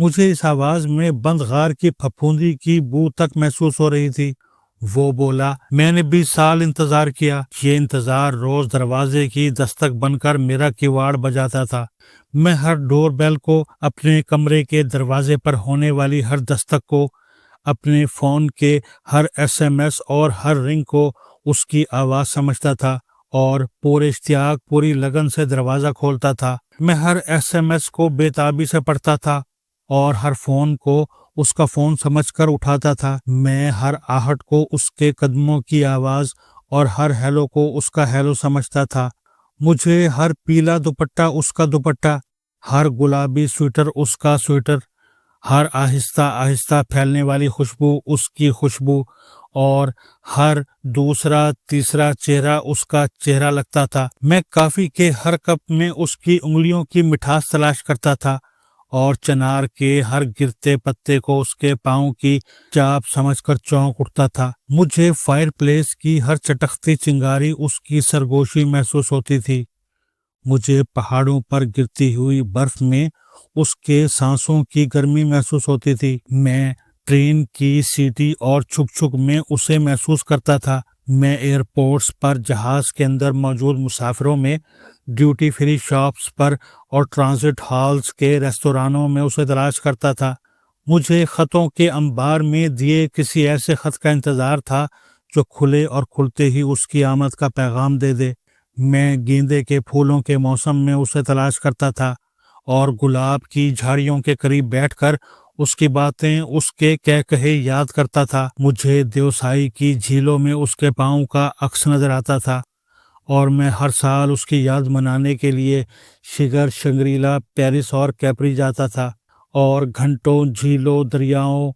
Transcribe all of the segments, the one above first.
مجھے اس آواز میں بند غار کی پھپھوندی کی بو تک محسوس ہو رہی تھی۔ وہ بولا، میں نے 20 سال انتظار کیا۔ یہ انتظار روز دروازے کی دستک بن کر میرا کیواڑ بجاتا تھا۔ میں ہر ڈور بیل کو، اپنے کمرے کے دروازے پر ہونے والی ہر دستک کو، اپنے فون کے ہر SMS اور ہر رنگ کو اس کی آواز سمجھتا تھا اور پورے اشتیاق، پوری لگن سے دروازہ کھولتا تھا۔ میں ہر SMS کو بے تابی سے پڑھتا تھا اور ہر فون کو اس کا فون سمجھ کر اٹھاتا تھا۔ میں ہر آہٹ کو اس کے قدموں کی آواز اور ہر ہیلو کو اس کا ہیلو سمجھتا تھا۔ مجھے ہر پیلا دوپٹہ اس کا دوپٹہ، ہر گلابی سویٹر اس کا سویٹر، ہر آہستہ آہستہ پھیلنے والی خوشبو اس کی خوشبو اور ہر دوسرا تیسرا چہرہ اس کا چہرہ لگتا تھا۔ میں کافی کے ہر کپ میں اس کی انگلیوں کی مٹھاس تلاش کرتا تھا اور چنار کے ہر گرتے پتے کو اس کے پاؤں کی چاپ سمجھ کر چونک اٹھتا تھا۔ مجھے فائر پلیس کی ہر چٹکتی چنگاری اس کی سرگوشی محسوس ہوتی تھی۔ مجھے پہاڑوں پر گرتی ہوئی برف میں اس کے سانسوں کی گرمی محسوس ہوتی تھی۔ میں ٹرین کی سیٹی اور چھک چھک میں اسے محسوس کرتا تھا۔ میں ایئرپورٹس پر، جہاز کے اندر موجود مسافروں میں، ڈیوٹی فری شاپس پر اور ٹرانزٹ ہالز کے ریستورانوں میں اسے تلاش کرتا تھا۔ مجھے خطوں کے انبار میں دیے کسی ایسے خط کا انتظار تھا جو کھلے اور کھلتے ہی اس کی آمد کا پیغام دے دے۔ میں گیندے کے پھولوں کے موسم میں اسے تلاش کرتا تھا اور گلاب کی جھاڑیوں کے قریب بیٹھ کر اس کی باتیں، اس کے کہہ کہے یاد کرتا تھا۔ مجھے دیوسائی کی جھیلوں میں اس کے پاؤں کا عکس نظر آتا تھا اور میں ہر سال اس کی یاد منانے کے لیے شگر، شنگریلا، پیرس اور کیپری جاتا تھا اور گھنٹوں جھیلوں، دریاؤں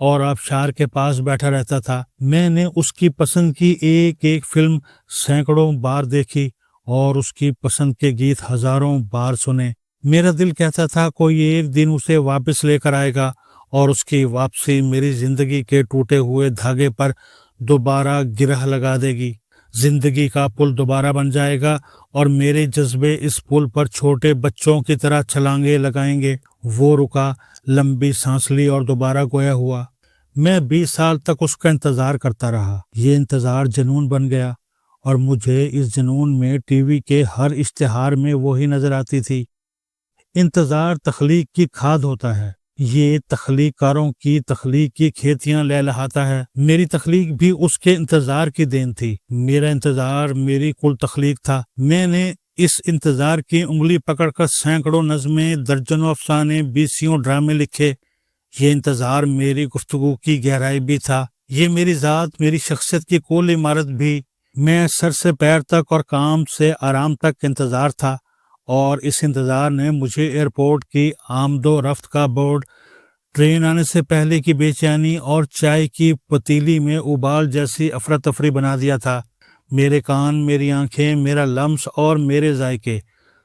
اور آبشار کے پاس بیٹھا رہتا تھا۔ میں نے اس کی پسند کی ایک ایک فلم سینکڑوں بار دیکھی اور اس کی پسند کے گیت ہزاروں بار سنے۔ میرا دل کہتا تھا کوئی ایک دن اسے واپس لے کر آئے گا اور اس کی واپسی میری زندگی کے ٹوٹے ہوئے دھاگے پر دوبارہ گرہ لگا دے گی۔ زندگی کا پل دوبارہ بن جائے گا اور میرے جذبے اس پل پر چھوٹے بچوں کی طرح چھلانگیں لگائیں گے۔ وہ رکا، لمبی سانس لی اور دوبارہ گویا ہوا۔ میں 20 سال تک اس کا انتظار کرتا رہا۔ یہ انتظار جنون بن گیا اور مجھے اس جنون میں ٹی وی کے ہر اشتہار میں وہی نظر آتی تھی۔ انتظار تخلیق کی کھاد ہوتا ہے۔ یہ تخلیق کاروں کی تخلیق کی کھیتیاں لہلہاتا ہے۔ میری تخلیق بھی اس کے انتظار کی دین تھی۔ میرا انتظار میری کل تخلیق تھا۔ میں نے اس انتظار کی انگلی پکڑ کر سینکڑوں نظمیں، درجنوں افسانے، 20 ڈرامے لکھے۔ یہ انتظار میری گفتگو کی گہرائی بھی تھا۔ یہ میری ذات، میری شخصیت کی کل عمارت بھی۔ میں سر سے پیر تک اور کام سے آرام تک انتظار تھا اور اس انتظار نے مجھے ایئرپورٹ کی آمد و رفت کا بورڈ، ٹرین آنے سے پہلے کی بے چینی اور چائے کی پتیلی میں ابال جیسی افراتفری بنا دیا تھا۔ میرے کان، میری آنکھیں، میرا لمس اور میرے ذائقے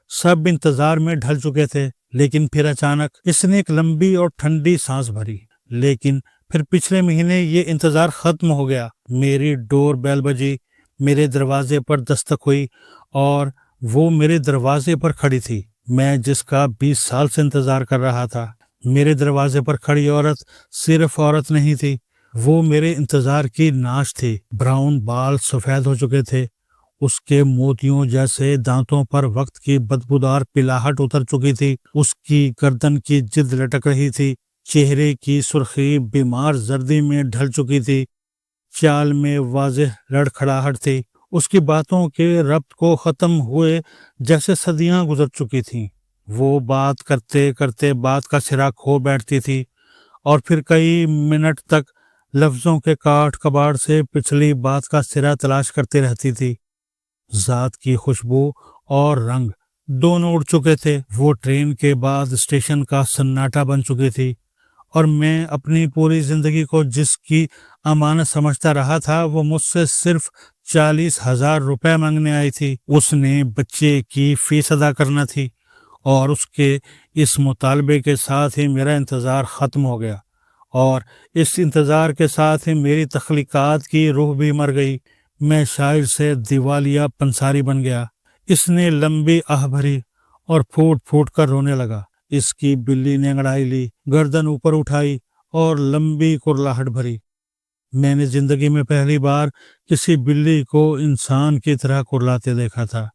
سب انتظار میں ڈھل چکے تھے۔ لیکن پھر اچانک اس نے ایک لمبی اور ٹھنڈی سانس بھری۔ لیکن پھر پچھلے مہینے یہ انتظار ختم ہو گیا۔ میری ڈور بیل بجی، میرے دروازے پر دستک ہوئی اور وہ میرے دروازے پر کھڑی تھی، میں جس کا 20 سال سے انتظار کر رہا تھا۔ میرے دروازے پر کھڑی عورت صرف عورت نہیں تھی، وہ میرے انتظار کی ناش تھی۔ براؤن بال سفید ہو چکے تھے، اس کے موتیوں جیسے دانتوں پر وقت کی بدبودار پلاہٹ اتر چکی تھی، اس کی گردن کی جلد لٹک رہی تھی، چہرے کی سرخی بیمار زردی میں ڈھل چکی تھی، چال میں واضح لڑکھڑاہٹ تھی۔ اس کی باتوں کے ربط کو ختم ہوئے جیسے صدیاں گزر چکی تھیں۔ وہ بات کرتے کرتے بات کا سرا کھو بیٹھتی تھی اور پھر کئی منٹ تک لفظوں کے کاٹ کباڑ سے پچھلی بات کا سرا تلاش کرتی رہتی تھی۔ ذات کی خوشبو اور رنگ دونوں اڑ چکے تھے۔ وہ ٹرین کے بعد اسٹیشن کا سناٹا بن چکی تھی اور میں اپنی پوری زندگی کو جس کی امانت سمجھتا رہا تھا وہ مجھ سے صرف 40,000 روپے مانگنے آئی تھی۔ اس نے بچے کی فیس ادا کرنا تھی اور اس کے اس مطالبے کے ساتھ ہی میرا انتظار ختم ہو گیا اور اس انتظار کے ساتھ ہی میری تخلیقات کی روح بھی مر گئی۔ میں شاعر سے دیوالیہ پنساری بن گیا۔ اس نے لمبی آہ بھری اور پھوٹ پھوٹ کر رونے لگا۔ اس کی بلی نے انگڑائی لی، گردن اوپر اٹھائی اور لمبی کرلاہٹ بھری۔ میں نے زندگی میں پہلی بار کسی بلی کو انسان کی طرح کرلاتے دیکھا تھا۔